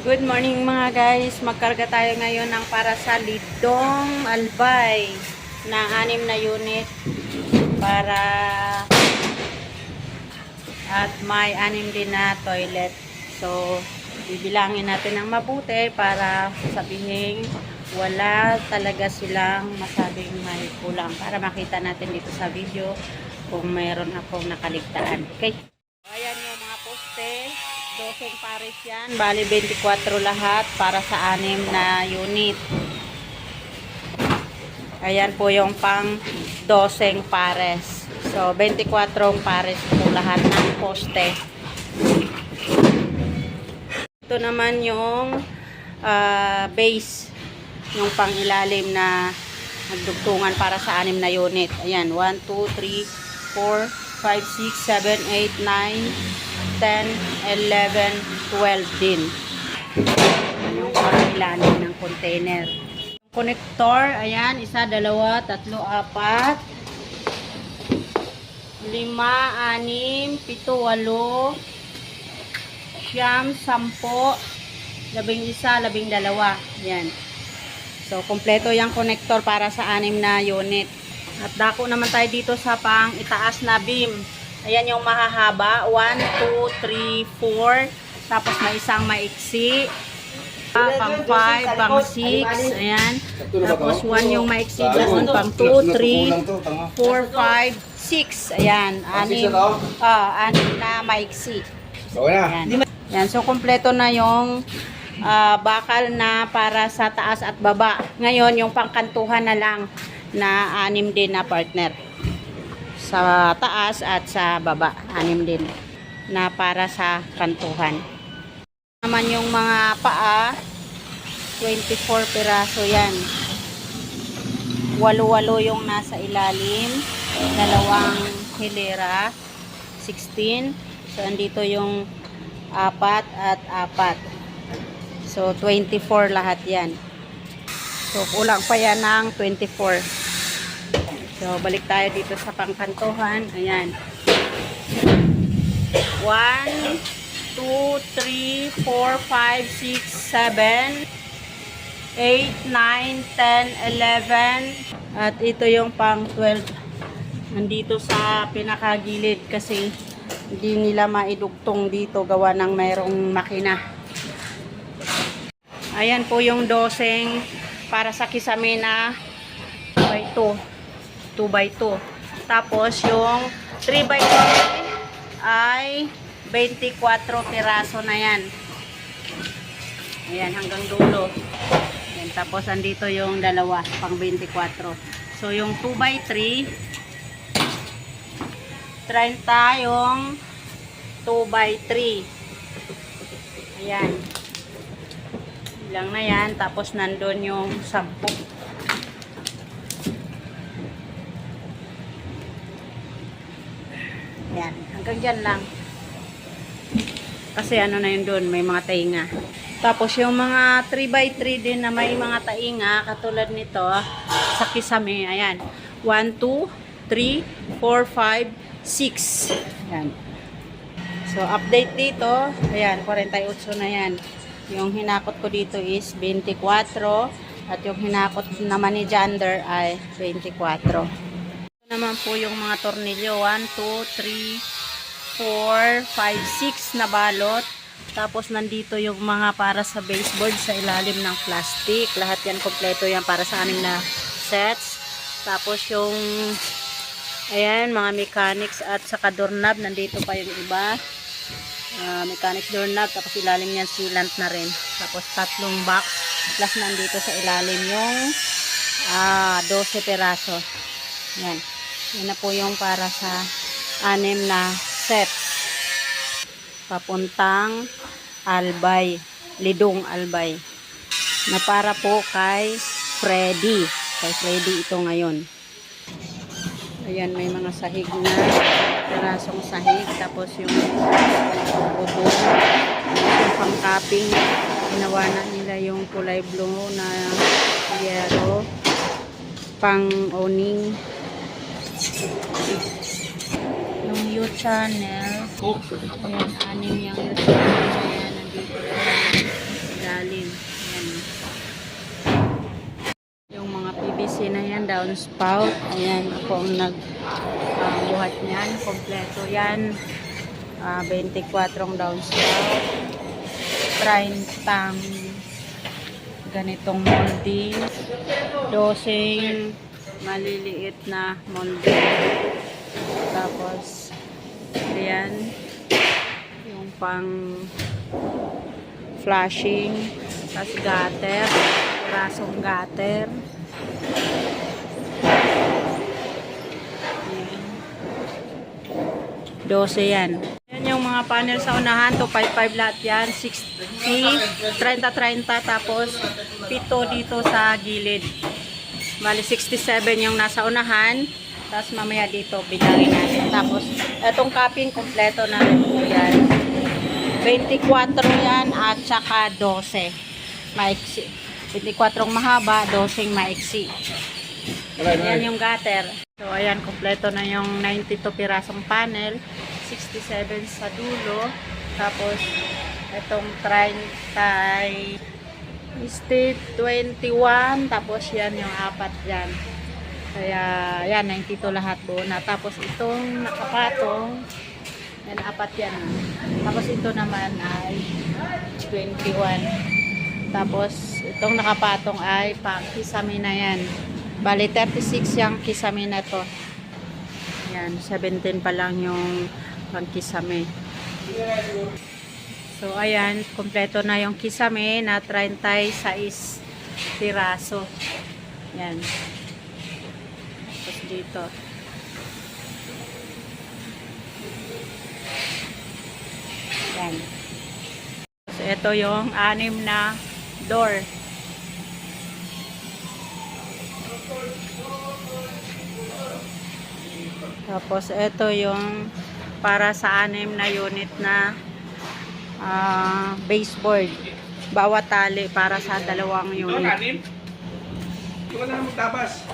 Good morning mga guys. Magkarga tayo ngayon ng para sa Lidong Albay na 6 na unit para at may 6 din na toilet. So, bibilangin natin ng mabuti para sabihin wala talaga silang masabing may kulang para makita natin dito sa video kung mayroon akong nakaligtaan. Okay? Ayan yung mga poste. 12 pares yan. Bali 24 lahat para sa 6 na unit. Ayan po yung pang 12 pares. So 24 pares po lahat ng poste. Ito naman yung base. Yung pang ilalim na nagdugtungan para sa 6 na unit. Ayan. 1, 2, 3, 4, 5, 6, 7, 8, 9, 10, 11, 12 din. Yung pang-ilalim ng container. Connector, ayan, 1, 2, 3, 4, 5, 6, 7, 8, 9, 10, 11, 12. 12. Yan. So, kompleto yung connector para sa 6 na unit. At dako naman tayo dito sa pang itaas na beam. Ayan yung mahahaba. 1, 2, 3, 4. Tapos may isang maiksi. Pang 5, pang 6. Ayan. Tapos 1 yung maiksi doon. Pang 2, 3, 4, 5, 6. Ayan. 6 na maiksi. Ayan. Ayan. So, kompleto na yung bakal na para sa taas at baba. Ngayon, yung pangkantuhan na lang na 6 din na partner. Sa taas at sa baba, 6 din na para sa kantuhan. Naman yung mga paa, 24 piraso yan. 8 yung nasa ilalim, 2 hilera, 16. So, andito yung 4 at 4. So, 24 lahat yan. So, kulang pa yan ng 24. So, balik tayo dito sa pangkantuhan. Ayan. 1, 2, 3, 4, 5, 6, 7, 8, 9, 10, 11. At ito yung pang 12. Nandito sa pinakagilid kasi hindi nila maidugtong dito gawa ng mayroong makina. Ayan po yung doseng para sa kisame na 2x2. 2x2. Tapos yung 3x3 ay 24 piraso na yan. Ayan, hanggang dulo. Ayan, tapos andito yung dalawa, pang 24. So yung 2x3, 30 yung 2x3. Ayan. Ilang na yan. Tapos nandun yung 10. Yan, hanggang dyan lang. Kasi ano na yun doon, may mga tainga. Tapos yung mga 3x3 din na may mga tainga, katulad nito, sa kisame, ayan. 1, 2, 3, 4, 5, 6. Ayan. So, update dito, ayan, 48 na yan. Yung hinakot ko dito is 24. At yung hinakot naman ni Jander ay 24. Naman po yung mga tornilyo 1, 2, 3, 4, 5, 6 na balot. Tapos nandito yung mga para sa baseboard sa ilalim ng plastic. Lahat yan kompleto yan para sa 6 na sets. Tapos yung ayan mga mechanics at saka doorknob. Nandito pa yung iba. Mechanics doorknob. Tapos ilalim yan sealant na rin. Tapos 3 box. Plus nandito sa ilalim yung 12 peraso. Yan. Yan na po yung para sa 6 na sets. Papuntang Albay. Lidong Albay. Na para po kay Freddy. Kay Freddy ito ngayon. Ayan, may mga sahig na. Perasong sahig. Tapos yung bubong. Yung pangkaping. Ginawa na nila yung kulay blue na yellow. Pang-owning. Yung U-channel. Ayan, 6 yung U-channel. Ayan, nandito. Ayan, downspout. Ayan, ako ang nagbuhat niyan. Kompleto yan. 24 downspout. 30 ganitong molding. 12 maliliit na molding. Tapos, ayan. Yung pang flashing. Tapos gutter. Rasong gutter. 12 yan. Yan yung mga panel sa unahan. 255 lahat yan. 60, 30-30. Tapos, 7 dito sa gilid. Bali, 67 yung nasa unahan. Tapos, mamaya dito, bilangin natin. Tapos, etong cupping, kompleto na rin po yan. 24 yan at saka 12. Maiksi. 24 mahaba, 12 maiksi. Yan yung gutter. So, ayan, kompleto na yung 92 pirasong panel. 67 sa dulo. Tapos, itong 30 state 21. Tapos, yan yung apat yan. Kaya, yan, 92 lahat buo na. Tapos, itong nakapatong, yan, apat yan. Tapos, ito naman ay 21. Tapos, itong nakapatong ay pang kisame na yan. Bali, 36 yung kisame na to. Yan, 17 pa lang yung pangkisame. So, ayan, kompleto na yung kisame na 36 piraso. Yan. Tapos dito. Yan. So, ito yung 6 na door. Tapos, ito yung para sa 6 na unit na baseboard. Bawat tali para sa 2 unit. Ito ka na magtabas.